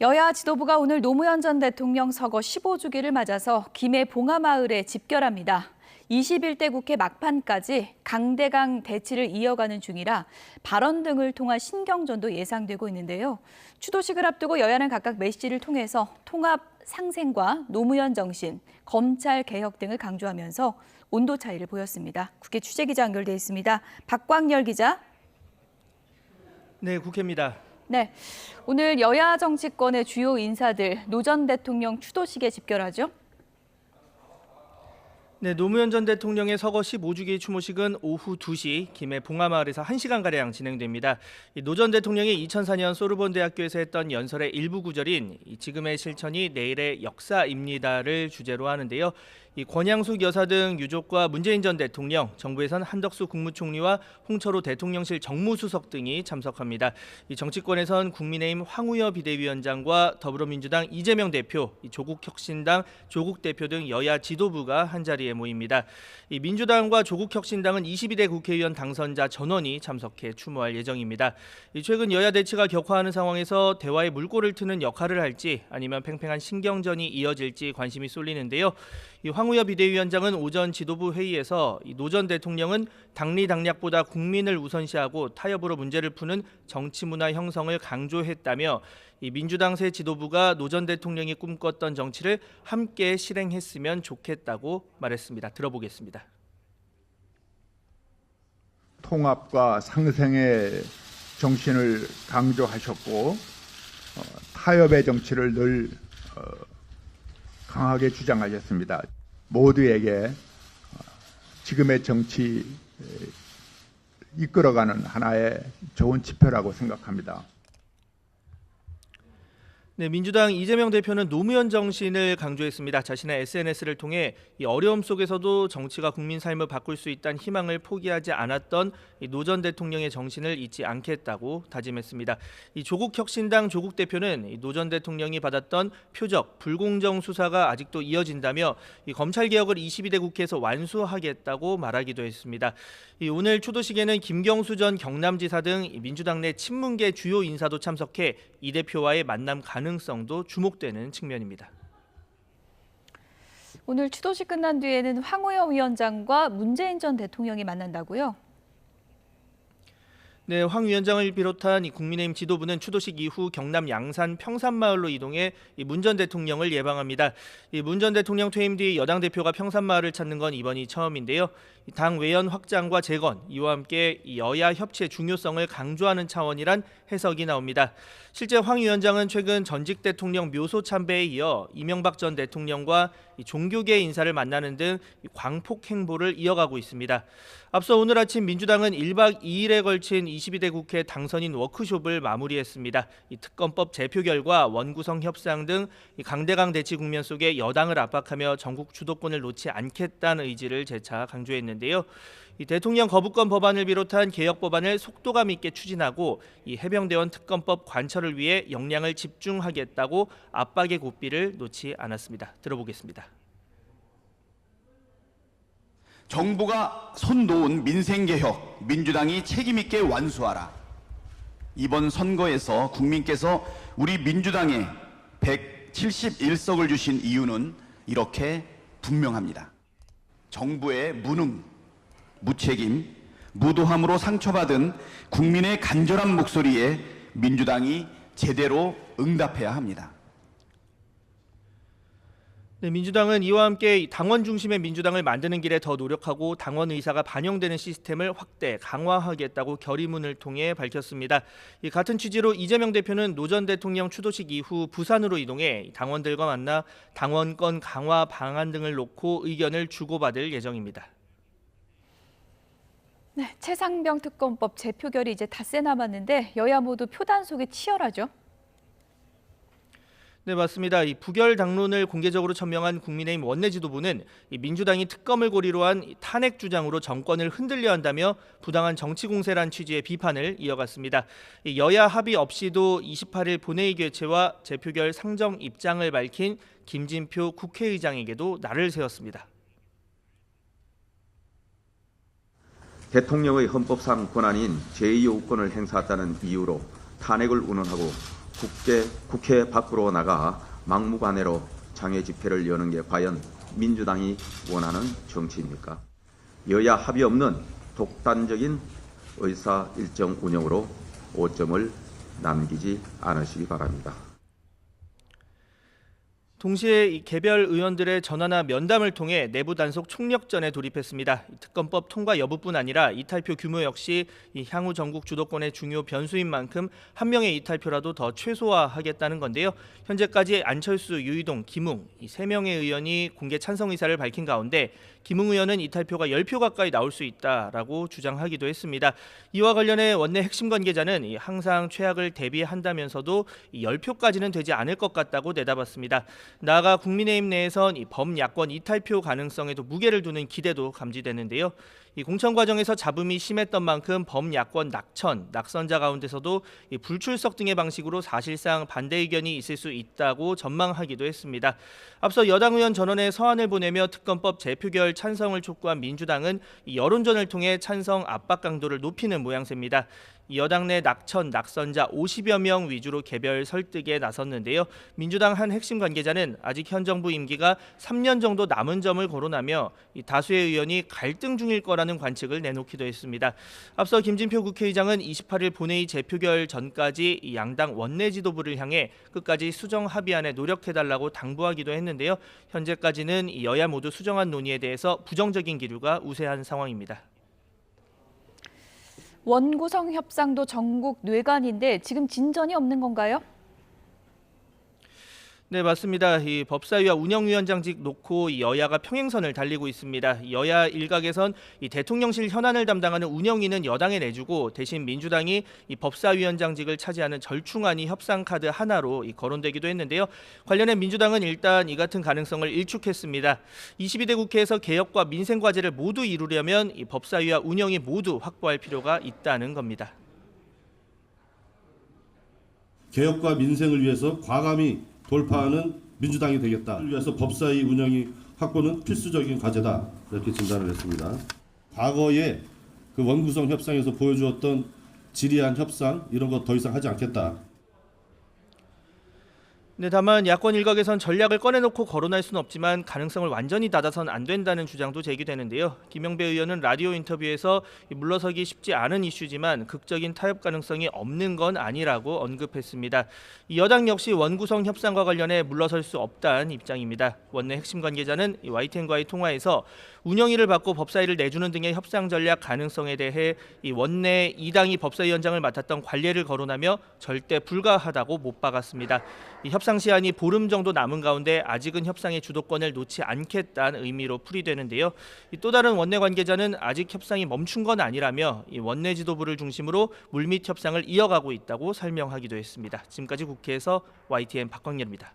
여야 지도부가 오늘 노무현 전 대통령 서거 15주기를 맞아서 김해 봉하마을에 집결합니다. 21대 국회 막판까지 강대강 대치를 이어가는 중이라 발언 등을 통한 신경전도 예상되고 있는데요. 추도식을 앞두고 여야는 각각 메시지를 통해서 통합 상생과 노무현 정신, 검찰 개혁 등을 강조하면서 온도 차이를 보였습니다. 국회 취재기자 연결돼 있습니다. 박광열 기자. 네, 국회입니다. 네, 오늘 여야 정치권의 주요 인사들 노 전 대통령 추도식에 집결하죠. 네, 노무현 전 대통령의 서거 15주기 추모식은 오후 2시 김해 봉하마을에서 1시간가량 진행됩니다. 노 전 대통령이 2004년 소르본 대학교에서 했던 연설의 일부 구절인 지금의 실천이 내일의 역사입니다를 주제로 하는데요. 권양숙 여사 등 유족과 문재인 전 대통령, 정부에선 한덕수 국무총리와 홍철호 대통령실 정무수석 등이 참석합니다. 정치권에선 국민의힘 황우여 비대위원장과 더불어민주당 이재명 대표, 조국혁신당 조국 대표 등 여야 지도부가 한자리에 모입니다. 민주당과 조국혁신당은 22대 국회의원 당선자 전원이 참석해 추모할 예정입니다. 최근 여야 대치가 격화하는 상황에서 대화의 물꼬를 트는 역할을 할지 아니면 팽팽한 신경전이 이어질지 관심이 쏠리는데요. 황우여 비대위원장은 오전 지도부 회의에서 노 전 대통령은 당리당략보다 국민을 우선시하고 타협으로 문제를 푸는 정치문화 형성을 강조했다며 민주당 새 지도부가 노 전 대통령이 꿈꿨던 정치를 함께 실행했으면 좋겠다고 말했습니다. 들어보겠습니다. 통합과 상생의 정신을 강조하셨고 타협의 정치를 늘 강하게 주장하셨습니다. 모두에게 지금의 정치 이끌어가는 하나의 좋은 지표라고 생각합니다. 네, 민주당 이재명 대표는 노무현 정신을 강조했습니다. 자신의 SNS를 통해 이 어려움 속에서도 정치가 국민 삶을 바꿀 수 있다는 희망을 포기하지 않았던 노 전 대통령의 정신을 잊지 않겠다고 다짐했습니다. 이 조국혁신당 조국 대표는 노 전 대통령이 받았던 표적, 불공정 수사가 아직도 이어진다며 이 검찰 개혁을 22대 국회에서 완수하겠다고 말하기도 했습니다. 오늘 추도식에는 김경수 전 경남지사 등 민주당 내 친문계 주요 인사도 참석해 이 대표와의 만남 가능성도 주목되는 측면입니다. 오늘 추도식 끝난 뒤에는 황우여 위원장과 문재인 전 대통령이 만난다고요? 네, 황 위원장을 비롯한 국민의힘 지도부는 추도식 이후 경남 양산 평산마을로 이동해 문 전 대통령을 예방합니다. 문 전 대통령 퇴임 뒤 여당 대표가 평산마을을 찾는 건 이번이 처음인데요. 당 외연 확장과 재건, 이와 함께 여야 협치의 중요성을 강조하는 차원이란 해석이 나옵니다. 실제 황 위원장은 최근 전직 대통령 묘소 참배에 이어 이명박 전 대통령과 종교계 인사를 만나는 등 광폭 행보를 이어가고 있습니다. 앞서 오늘 아침 민주당은 1박 2일에 걸친 22대 국회 당선인 워크숍을 마무리했습니다. 특검법 제표 결과 원구성 협상 등 강대강 대치 국면 속에 여당을 압박하며 전국 주도권을 놓지 않겠다는 의지를 재차 강조했는데요. 대통령 거부권 법안을 비롯한 개혁 법안을 속도감 있게 추진하고 해병대원 특검법 관철을 위해 역량을 집중하겠다고 압박의 고삐를 놓지 않았습니다. 들어보겠습니다. 정부가 손 놓은 민생개혁, 민주당이 책임있게 완수하라. 이번 선거에서 국민께서 우리 민주당에 171석을 주신 이유는 이렇게 분명합니다. 정부의 무능, 무책임, 무도함으로 상처받은 국민의 간절한 목소리에 민주당이 제대로 응답해야 합니다. 네, 민주당은 이와 함께 당원 중심의 민주당을 만드는 길에 더 노력하고 당원 의사가 반영되는 시스템을 확대, 강화하겠다고 결의문을 통해 밝혔습니다. 같은 취지로 이재명 대표는 노 전 대통령 추도식 이후 부산으로 이동해 당원들과 만나 당원권 강화 방안 등을 놓고 의견을 주고받을 예정입니다. 네, 최상병 특검법 재표결이 이제 닷새 남았는데 여야 모두 표단 속에 치열하죠? 네, 맞습니다. 부결 당론을 공개적으로 천명한 국민의힘 원내 지도부는 민주당이 특검을 고리로 한 탄핵 주장으로 정권을 흔들려 한다며 부당한 정치 공세란 취지의 비판을 이어갔습니다. 여야 합의 없이도 28일 본회의 개최와 재표결 상정 입장을 밝힌 김진표 국회의장에게도 날을 세웠습니다. 대통령의 헌법상 권한인 제2요구권을 행사했다는 이유로 탄핵을 운운하고 국회 밖으로 나가 막무가내로 장외 집회를 여는 게 과연 민주당이 원하는 정치입니까? 여야 합의 없는 독단적인 의사 일정 운영으로 오점을 남기지 않으시기 바랍니다. 동시에 이 개별 의원들의 전화나 면담을 통해 내부 단속 총력전에 돌입했습니다. 특검법 통과 여부뿐 아니라 이탈표 규모 역시 이 향후 전국 주도권의 중요 변수인 만큼 한 명의 이탈표라도 더 최소화하겠다는 건데요. 현재까지 안철수, 유이동, 김웅 이 세 명의 의원이 공개 찬성 의사를 밝힌 가운데 김웅 의원은 이탈표가 10표 가까이 나올 수 있다라고 주장하기도 했습니다. 이와 관련해 원내 핵심 관계자는 항상 최악을 대비한다면서도 10표까지는 되지 않을 것 같다고 내다봤습니다. 나아가 국민의힘 내에선 이 범야권 이탈표 가능성에도 무게를 두는 기대도 감지되는데요. 이 공천 과정에서 잡음이 심했던 만큼 범야권 낙선자 가운데서도 이 불출석 등의 방식으로 사실상 반대 의견이 있을 수 있다고 전망하기도 했습니다. 앞서 여당 의원 전원에 서한을 보내며 특검법 재표결 찬성을 촉구한 민주당은 이 여론전을 통해 찬성 압박 강도를 높이는 모양새입니다. 여당 내 낙선자 50여 명 위주로 개별 설득에 나섰는데요. 민주당 한 핵심 관계자는 아직 현 정부 임기가 3년 정도 남은 점을 거론하며 이 다수의 의원이 갈등 중일 거라는 관측을 내놓기도 했습니다. 앞서 김진표 국회의장은 28일 본회의 재표결 전까지 이 양당 원내 지도부를 향해 끝까지 수정 합의안에 노력해달라고 당부하기도 했는데요. 현재까지는 이 여야 모두 수정안 논의에 대해서 부정적인 기류가 우세한 상황입니다. 원구성 협상도 전국 뇌관인데 지금 진전이 없는 건가요? 네, 맞습니다. 이 법사위와 운영위원장직 놓고 이 여야가 평행선을 달리고 있습니다. 여야 일각에선 이 대통령실 현안을 담당하는 운영위는 여당에 내주고 대신 민주당이 이 법사위원장직을 차지하는 절충안이 협상 카드 하나로 거론되기도 했는데요. 관련해 민주당은 일단 이 같은 가능성을 일축했습니다. 22대 국회에서 개혁과 민생 과제를 모두 이루려면 이 법사위와 운영위 모두 확보할 필요가 있다는 겁니다. 개혁과 민생을 위해서 과감히 돌파하는 민주당이 되겠다. 이를 위해서 법사위 운영이 확보는 필수적인 과제다. 이렇게 진단을 했습니다. 과거에 그 원구성 협상에서 보여주었던 지리한 협상 이런 거 더 이상 하지 않겠다. 네, 다만 야권 일각에선 전략을 꺼내놓고 거론할 수는 없지만 가능성을 완전히 닫아선 안 된다는 주장도 제기되는데요. 김영배 의원은 라디오 인터뷰에서 물러서기 쉽지 않은 이슈지만 극적인 타협 가능성이 없는 건 아니라고 언급했습니다. 여당 역시 원구성 협상과 관련해 물러설 수 없다는 입장입니다. 원내 핵심 관계자는 YTN과의 통화에서 운영위를 받고 법사위를 내주는 등의 협상 전략 가능성에 대해 이 원내 2당이 법사위원장을 맡았던 관례를 거론하며 절대 불가하다고 못 박았습니다. 이 협상 시한이 보름 정도 남은 가운데 아직은 협상의 주도권을 놓지 않겠다는 의미로 풀이되는데요. 또 다른 원내 관계자는 아직 협상이 멈춘 건 아니라며 이 원내 지도부를 중심으로 물밑 협상을 이어가고 있다고 설명하기도 했습니다. 지금까지 국회에서 YTN 박광렬입니다.